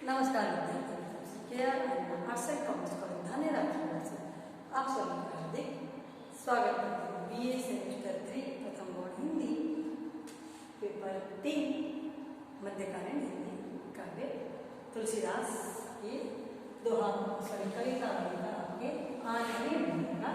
नमस्कार विद्यार्थी arts and commerce college Dhanera से आप सभी का हार्दिक स्वागत करते हैं। बीए सेमेस्टर 3 प्रथम बोर्ड हिंदी पेपर 3 मध्यकालीन हिंदी काव्य तुलसीदास की दोहा कविता आपके आठवें का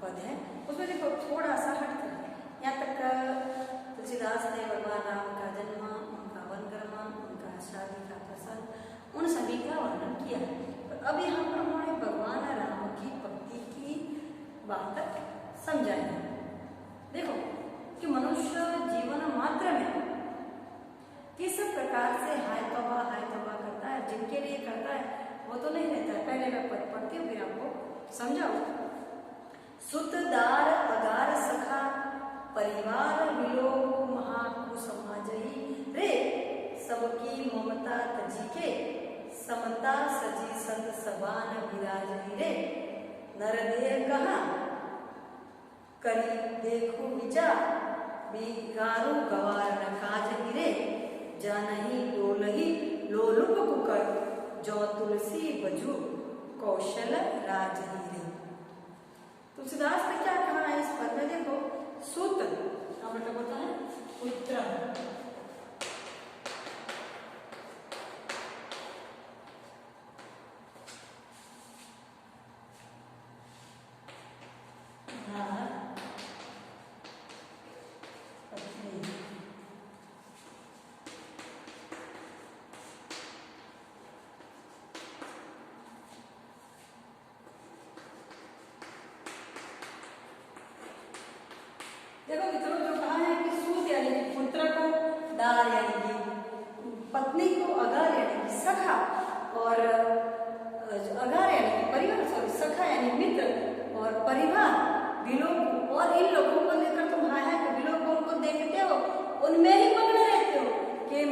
पद है। उसमें देखो थोड़ा सा हटकर यहाँ तक तुलसीदास ने भगवान राम का जन्म, उनका वनगमन, उनका शादी का प्रसंग, उन सभी का वर्णन किया है। तो अब यहाँ पर उन्होंने भगवान राम की भक्ति की बात समझाई। देखो कि मनुष्य जीवन मात्र में किस प्रकार से हाय तौबा करता है, जिनके लिए करता है वो तो नहीं रहता है। पहले मैं पद पढ़ती हूँ फिर आपको समझाऊँ। सुत दार अगार सखा परिवार विलोक महाकु समाजही रे, सबकी ममता तजी के समता सजी संत सबान विराजही रे। नरदेह कहा करी देखो विचार, बिगारू गवार न काजही रे। जानही डोलही लोलुप कुकर, जो तुलसी बजू कौशल राजही रे। तुलसीदास ने क्या कहा है इस पद में? देखो सुत का मतलब होता है पुत्र, देखो मित्रों जो कहा है कि सूत यानी कि पुत्र को, दार यानी कि पत्नी को, अगार यानी कि सखा, और अगार यानी कि परिवार, सॉरी सखा यानी मित्र, और परिवार विलोक, और इन लोगों को लेकर तुम हाय हाय विलोकों को देखते हो, उनमें ही मग्न रहते हो कि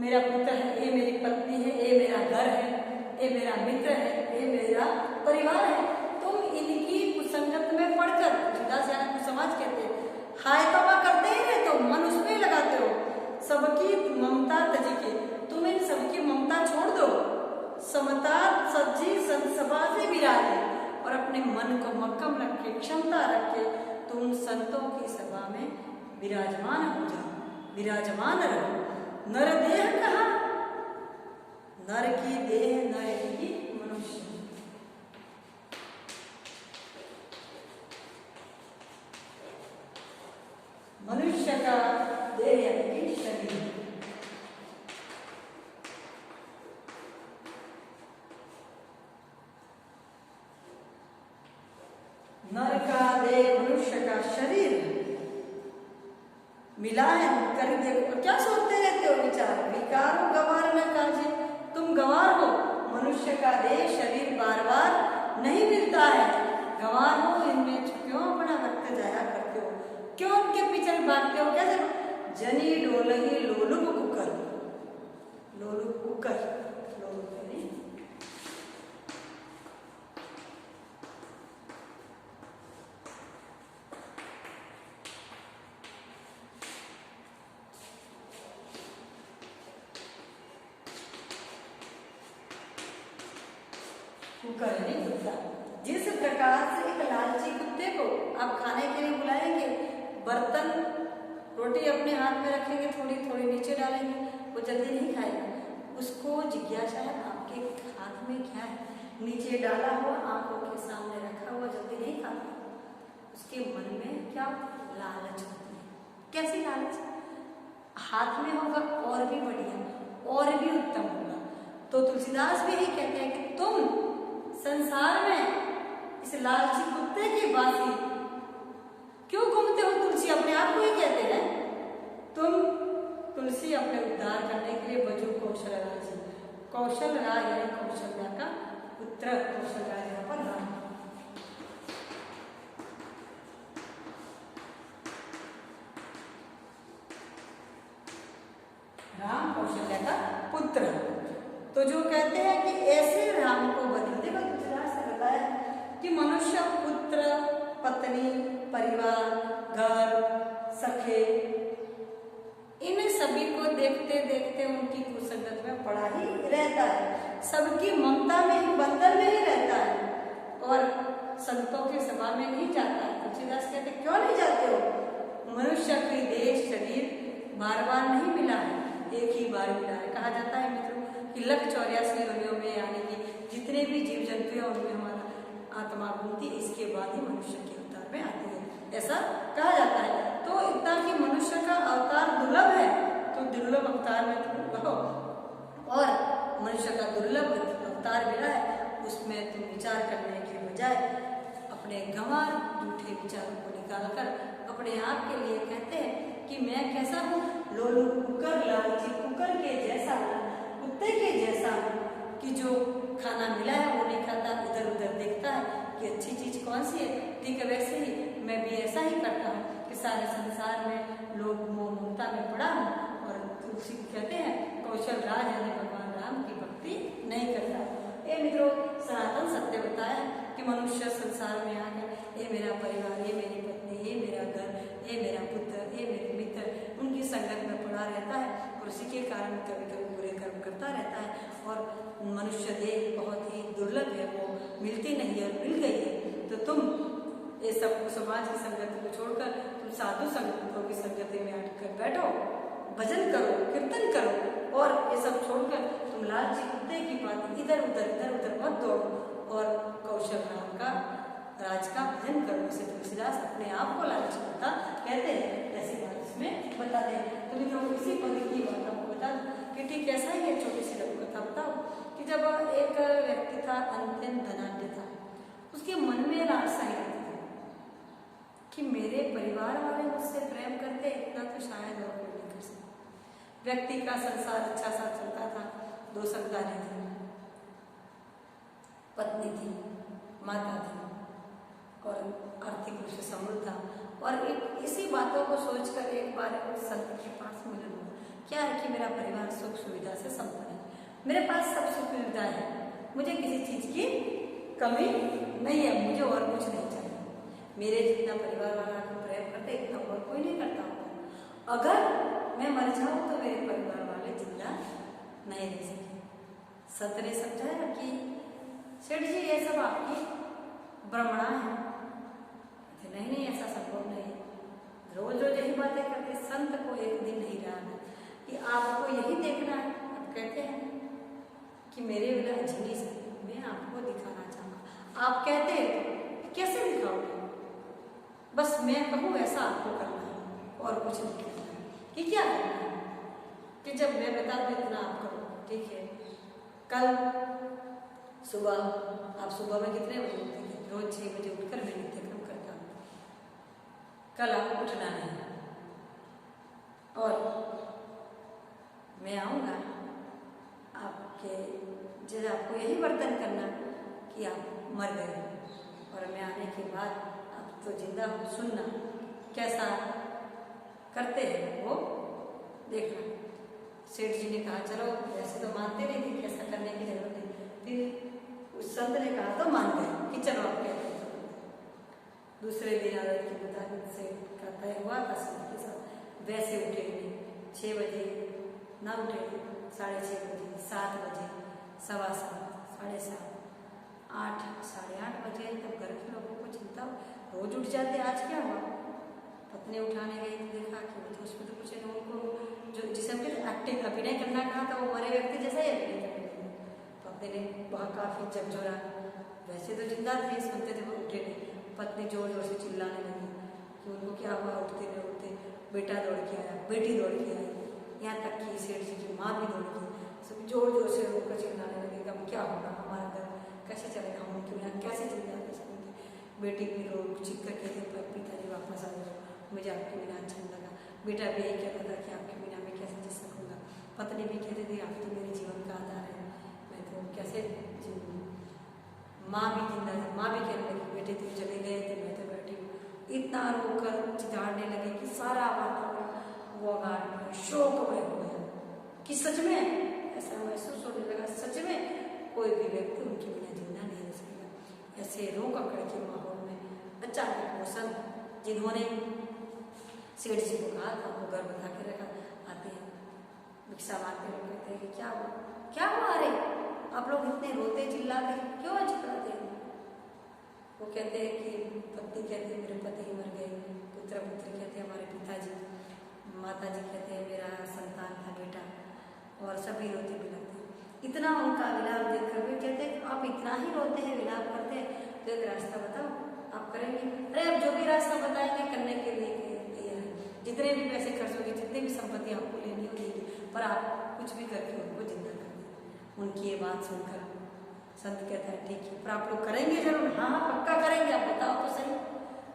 मेरा पुत्र है, ये मेरी पत्नी है, ये मेरा घर है, ये मेरा मित्र है, ये मेरा परिवार है। तुम इनकी कुसंगत में पढ़कर, समाज कहते हैं, हाय तौबा करते ही रहते हो, मन उसमें लगाते हो। सबकी ममता तजी के, तुम इन सबकी ममता छोड़ दो। समता सज्जी सभा से विराजे, और अपने मन को मक्कम रख के, क्षमता रख के तुम संतों की सभा में विराजमान हो जाओ, विराजमान रहो। नर देह कहा, नर की देह, नर की मनुष्य, मनुष्य का देह यानी कि शरीर। नर का देह, मनुष्य का शरीर मिला है कर देखो। क्या सोचते रहते हो विचार, विकारो गवार न काजे, तुम गवार हो। मनुष्य का देह शरीर बार बार नहीं मिलता है, गवार हो, इनमें क्यों अपना वक्त जाया करते हो, क्यों उनके पीछे भागते हो? कैसे? जनी डोलही लोलुप कुकर, लोलुप कुकर, लोलुप कुकर नहीं कुत्ता। जिस प्रकार से एक लालची कुत्ते को आप खाने के लिए बुलाएंगे, बर्तन रोटी अपने हाथ में रखेंगे, थोड़ी थोड़ी नीचे डालेंगे, वो जल्दी नहीं खाएगा। उसको जिज्ञासा है आपके हाथ में क्या है, नीचे डाला हुआ, आंखों के सामने रखा हुआ, जल्दी नहीं खाता। उसके मन में क्या लालच होती है। कैसी लालच? हाथ में होगा और भी बढ़िया, और भी उत्तम होगा। तो तुलसीदास भी यही कहते हैं कि तुम संसार में इस लालची कुत्ते की बासी क्यों घूमते हो? तुलसी अपने आप को ही कहते हैं, तुम तुलसी अपने उद्धार करने के लिए बजू कौशल राज। कौशल राज यानी कौशल्या का पुत्र, कौशल राज यहाँ पर राम कौशल्या का पुत्र। तो जो कहते हैं कि ऐसे राम को बदल। देखो तुलसीदास ने बताया कि मनुष्य पुत्र, पत्नी, परिवार, घर, सखे, इन सभी को देखते देखते उनकी कुसंगत में पड़ा ही रहता है, सबकी ममता में ही बंधन में ही रहता है और संतों की सभा में नहीं जाता है। तुलसीदास कहते क्यों नहीं जाते हो? मनुष्य की देह शरीर बार बार नहीं मिला है, एक ही बार मिला है। कहा जाता है मित्रों कि 184 योनियों में यानी कि जितने भी जीव जंतु हैं उनमें हमारा आत्मा घूमती है, इसके बाद ही मनुष्य के अवतार में आती है, ऐसा कहा जाता है। तो इतना कि मनुष्य का अवतार दुर्लभ है, तो दुर्लभ अवतार में तुम रहो और मनुष्य का दुर्लभ अवतार मिला है, उसमें तुम विचार करने के बजाय अपने गंवार झूठे विचारों को निकालकर अपने आप के लिए कहते हैं कि मैं कैसा हूँ, लोलू कुकर लालची कुकर के जैसा, कुत्ते के जैसा हूँ कि जो खाना मिला है वो नहीं खाता, इधर उधर देखता है कि अच्छी चीज कौन सी है। ठीक है, वैसे ही मैं भी ऐसा ही करता हूँ कि सारे संसार में लोग मोह ममता में पड़ा हूँ और तुलसी कहते हैं कौशल राज यानी भगवान राम की भक्ति नहीं करता। ये मित्रों सनातन सत्य बताया कि मनुष्य संसार में आकर ये मेरा परिवार, ये मेरी पत्नी, ये मेरा घर, ये मेरा पुत्र, ये मेरे मित्र, उनकी संगत में पड़ा रहता है और उसी के कारण कभी कभी बुरे कर्म करता रहता है और मनुष्य देह बहुत ही दुर्लभ है, वो मिलती नहीं है और मिल गई है तो तुम ये सब समाज की संगत को छोड़कर तुम साधु संगतों की संगति में अटकर बैठो, भजन करो, कीर्तन करो और ये सब छोड़कर तुम लालची कुत्ते की बात इधर उधर मत दौड़ो और कौशल राम का राज का भजन करो। इसे तुलसीदास अपने आप को लालची कुत्ता कहते हैं, ऐसी बात इसमें बता दें। तो मित्रों इसी पद की बात आपको बता दूं कि ठीक ऐसा ही एक छोटी सी लघु कथा बताओ कि जब एक व्यक्ति था अत्यंत धनाढ्य था, उसके मन में लालसा ही रहती थी कि मेरे परिवार वाले मुझसे प्रेम करते, इतना तो शायद और कोई नहीं कर सकता। व्यक्ति का संसार अच्छा सा चलता था, 2 संतानें थी, पत्नी थी, माता थी और आर्थिक रूप से समृद्ध था और इसी बातों को सोचकर एक बार संत के पास मिलन हुआ। क्या है कि मेरा परिवार सुख सुविधा से संपन्न है, मेरे पास सब सुख सुविधा है, मुझे किसी चीज की कमी नहीं है, मुझे और कुछ नहीं चाहिए। मेरे जितना परिवार वाला को प्रेम करते इतना और कोई नहीं करता होगा। अगर मैं मर जाऊं तो मेरे परिवार वाले जिंदा नहीं रह सके। संत ने समझाया कि सेठ जी ये सब आपकी भ्रमणा है। नहीं ऐसा संभव नहीं, रोज रोज यही बातें करते, संत को एक दिन नहीं रहा कि आपको यही देखना है। आप कहते हैं कि मेरे बिना झिंगी से मैं आपको दिखाना चाहूँगा। आप कहते हैं कैसे दिखाओगे? बस मैं कहूँ ऐसा आपको करना है और कुछ नहीं करना है। कि क्या करना है कि जब मैं बता दूँ इतना आप करो। ठीक है, कल सुबह आप सुबह में कितने बजे उठते हैं? रोज 6 बजे उठकर मैं नित्यक्रम करता हूँ। कल आपको उठना नहीं और मैं आऊँगा आपके जैसे आपको यही वर्तन करना कि आप मर गए और मैं आने के बाद आप तो जिंदा हो, सुनना कैसा करते हैं वो देखना। सेठ जी ने कहा चलो, वैसे तो मानते नहीं थे, कैसा करने की जरूरत नहीं। फिर उस संत ने कहा तो मान गए कि चलो आप कहते हैं। दूसरे दिन आदत की मुताबिक से का तय हुआ था संत के साथ। वैसे उठे 6 बजे ना उठे, 6:30 बजे, 7 बजे, 7:15, 7:30, 8, 8:30 बजे। तब घर के लोगों को चिंता, रोज उठ जाते, आज क्या हुआ? पत्नी उठाने गई तो देखा कि मुझे उसमें तो कुछ नहीं, उनको जो जिसे एक्टिंग अभिनय करना कहा था वो मरे व्यक्ति जैसा ही अभिनय करने लगे। पत्नी ने बहुत काफी झकझोरा, वैसे तो जिंदा थे, सुनते थे, वो उठे नहीं। पत्नी जोर जोर से चिल्लाने लगी कि उनको क्या हुआ, उठते नहीं उठते। बेटा दौड़ के आया, बेटी दौड़ के आई, यहाँ तक कि सेठ जी की माँ भी दौड़ गई। सब जोर जोर से उनको चिल्लाने लगे, अब क्या होगा, हमारा घर कैसे चलेगा, हम उनके बिना कैसे चल जाते सकेंगे। बेटी भी रो चीख कर कहते पिताजी वापस आ जाओ, मुझे आपके बिना अच्छा नहीं लगा। बेटा भी यही कहता था कि आपके बिना मैं कैसे जी सकूँगा। पत्नी भी कहती थी आप तो मेरे जीवन का आधार है, मैं तो कैसे जीऊँगी। माँ भी जिंदा थी, माँ भी कहने लगी बेटे तुम चले गए थे, मैं तो बैठी हूँ। इतना रोकर चिताड़ने लगे कि सारा वातावरण वो शोकमय हो गया कि सच में ऐसा महसूस होने लगा, सच में कोई भी व्यक्ति उनके बिना जिंदा नहीं रह सकेगा। ऐसे रो ककड़ के माहौल में अचानक वो संत जिन्होंने सेठ जी को कहा था, वो घर बता के रखा, आते हैं भिक्षा मांगते लोग कहते हैं कि क्या हुआ, अरे आप लोग इतने रोते चिल्लाते क्यों चिल्लाते हैं? वो कहते हैं कि पत्नी कहती है मेरे पति ही मर गए, पुत्र पुत्री कहते हैं हमारे पिताजी, माता जी कहते हैं मेरा संतान था बेटा, और सभी रोते बिलखते। इतना उनका विलाप देखकर वे कहते हैं आप इतना ही रोते हैं विलाप करते हैं तो एक रास्ता बताओ आप करेंगे? अरे आप जो भी रास्ता बताएंगे करने के लिए तैयार है, जितने भी पैसे खर्च होंगे, जितनी भी संपत्ति आपको लेनी होगी, पर आप कुछ भी करके उनको जिंदा कर दें। उनकी ये बात सुनकर संत कहता है ठीक है, पर आप लोग करेंगे जरूर? हाँ हाँ पक्का करेंगे, आप बताओ तो सही।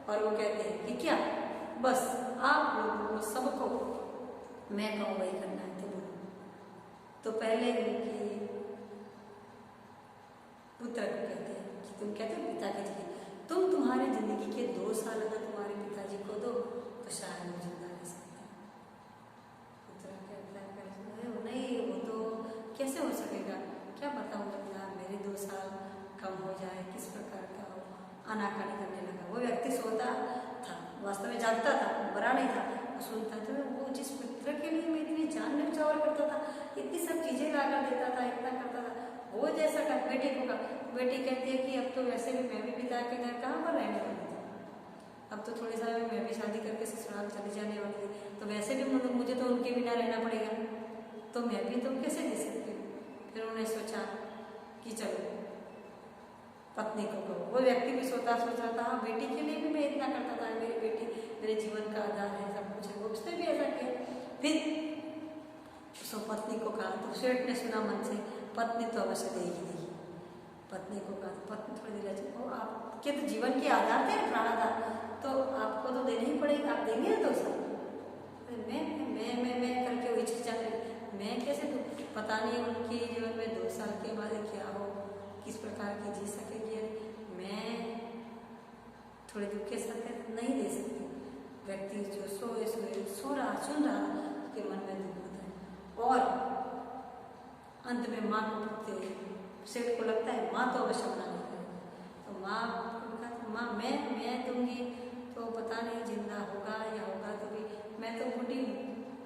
और वो कहते हैं कि क्या, बस आप लोगों को सबको मैं कहूँ वही करना है तो बोलो। तो पहले उनकी पुत्र को कहते हैं कि तुम कहते हो पिताजी के तुम तुम्हारी जिंदगी के 2 साल अगर तुम्हारे पिताजी को दो तो शायद वो जिंदा रह सकते हैं। पुत्र कहता है नहीं, वो तो कैसे हो सकेगा, क्या पता हो सकता मेरे 2 साल कम हो जाए, किस प्रकार का हो। आनाकानी करने लगा। वो व्यक्ति सोता था, वास्तव में जागता था, बड़ा नहीं था, सुनता था। वो जिस पुत्र के लिए मैं इतनी जान न्यौछावर करता था, इतनी सब चीजें लाकर देता था, इतना करता था, वो जैसा का बेटे को का बेटी कहती है कि अब तो वैसे भी मैं भी पिता के घर कहाँ पर रहने वाली थी, अब तो थोड़े साल में मैं भी शादी करके ससुराल चली जाने वाली थी, तो वैसे भी मुझे तो उनके बिना रहना पड़ेगा, तो मैं भी तो कैसे दे सकती हूँ। फिर उन्होंने सोचा कि चलो पत्नी को कहो। वो व्यक्ति भी सोच रहा था हाँ बेटी के लिए भी मैं इतना करता था, मेरी बेटी मेरे जीवन का आधार है, सब कुछ है, वो उसने भी ऐसा किया। फिर उसको पत्नी को कहा तो सेठ ने सुना मन से पत्नी तो अवश्य देगी। पत्नी को कहा, पत्नी थोड़ी देर लगी, आपके तो जीवन के आधार थे, प्राणाधार, तो आपको तो देने ही पड़ेगा, आप देंगे ना 2 साल। मैं करके वो हिचकिचा रही, मैं कैसे दूँ, पता नहीं उनके जीवन में 2 साल के बाद क्या हो, किस प्रकार की जी सकेगी, मैं थोड़े दुख के साथ नहीं दे सकती। व्यक्ति जो सो रहा सुन रहा उसके मन में दुख होता है। और अंत में माँ को पूछते सेठ को लगता है माँ तो अवश्य बनानी पड़ेगी, तो माँ को कहा माँ मैं दूंगी तो पता नहीं जिंदा होगा या होगा, तो भी मैं तो बूढ़ी हूँ,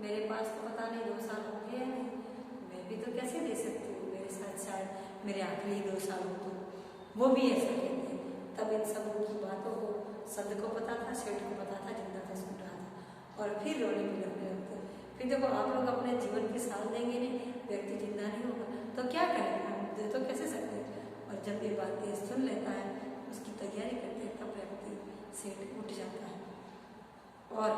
मेरे पास तो पता नहीं 2 साल हो गए नहीं, मैं भी तो कैसे दे सकती हूँ, मेरे साथ शायद मेरे आखिरी 2 साल हो। तो वो भी ऐसा कहते हैं। तब इन सब की बातों को संत को पता था, सेठ को पता था, जिंदा था, सुन रहा था, और फिर रोने भी लगने लगते। फिर देखो आप लोग अपने जीवन के साथ देंगे नहीं, व्यक्ति जिंदा नहीं होगा तो क्या करेंगे, दे तो कैसे सकते हैं। और जब ये बातें सुन लेता है, उसकी तैयारी करते हैं, तब व्यक्ति सेठ उठ जाता है और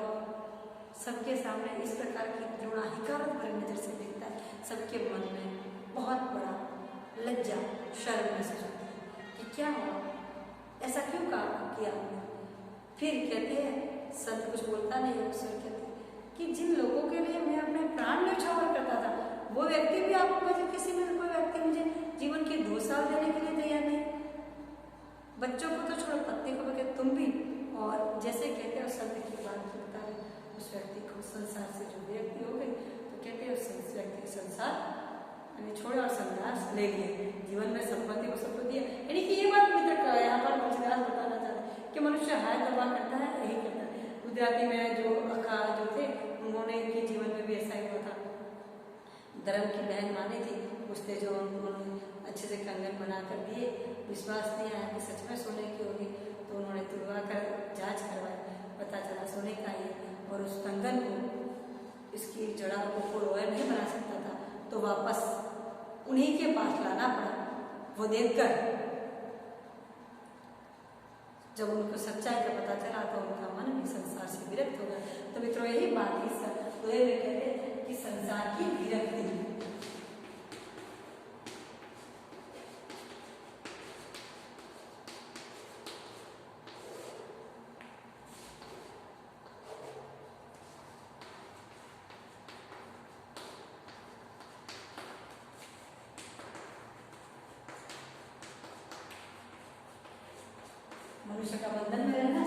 सबके सामने इस प्रकार की द्रोणा हिकारत भरी नजर से देखता है। सबके मन में बहुत बड़ा लज्जा शर्म महसूस होती है कि क्या हुआ, ऐसा क्यों किया हमने। फिर कहते हैं संत कुछ बोलता नहीं, उसमें कहते कि जिन लोगों के लिए मैं अपने प्राण न्यौछावर करता था, वो व्यक्ति भी आपको मुझे किसी में कोई व्यक्ति मुझे जीवन के 2 साल देने के लिए तैयार नहीं। बच्चों को तो छोड़ो, पत्नी को भी तुम भी। और जैसे कहते हो संत की बात होता है, उस व्यक्ति को संसार से जो व्यक्ति हो गए, तो कहते हैं उस व्यक्ति संसार छोड़े और संन्यास ले लिए, जीवन में संपत्ति को सबको दिया। यानी कि ये बात मित्र का यहाँ पर तुलसीदास बताना चाहते हैं कि मनुष्य हाय दबा करता है, यही करता है। गुजराती में जो अखा जो थे, उन्होंने इनके जीवन में भी ऐसा ही हुआ था। धर्म की बहन मानी थी, उसने जो उन्होंने अच्छे से कंगन बना कर दिए, विश्वास नहीं आया कि सच में सोने की होगी, तो उन्होंने तुड़वा कर जाँच करवाई, पता चला सोने का ही। और उस कंगन को इसकी जड़ा को रोया नहीं बना सकता था, तो वापस उन्हीं के पास लाना पड़ा। वो देखकर जब उनको सच्चाई का पता चला तो उनका मन भी संसार से विरक्त हो गया। तो मित्रों यही बात है, दोहे में कहते हैं कि संसार की विरक्ति। मनुष्य का बंधन में रहना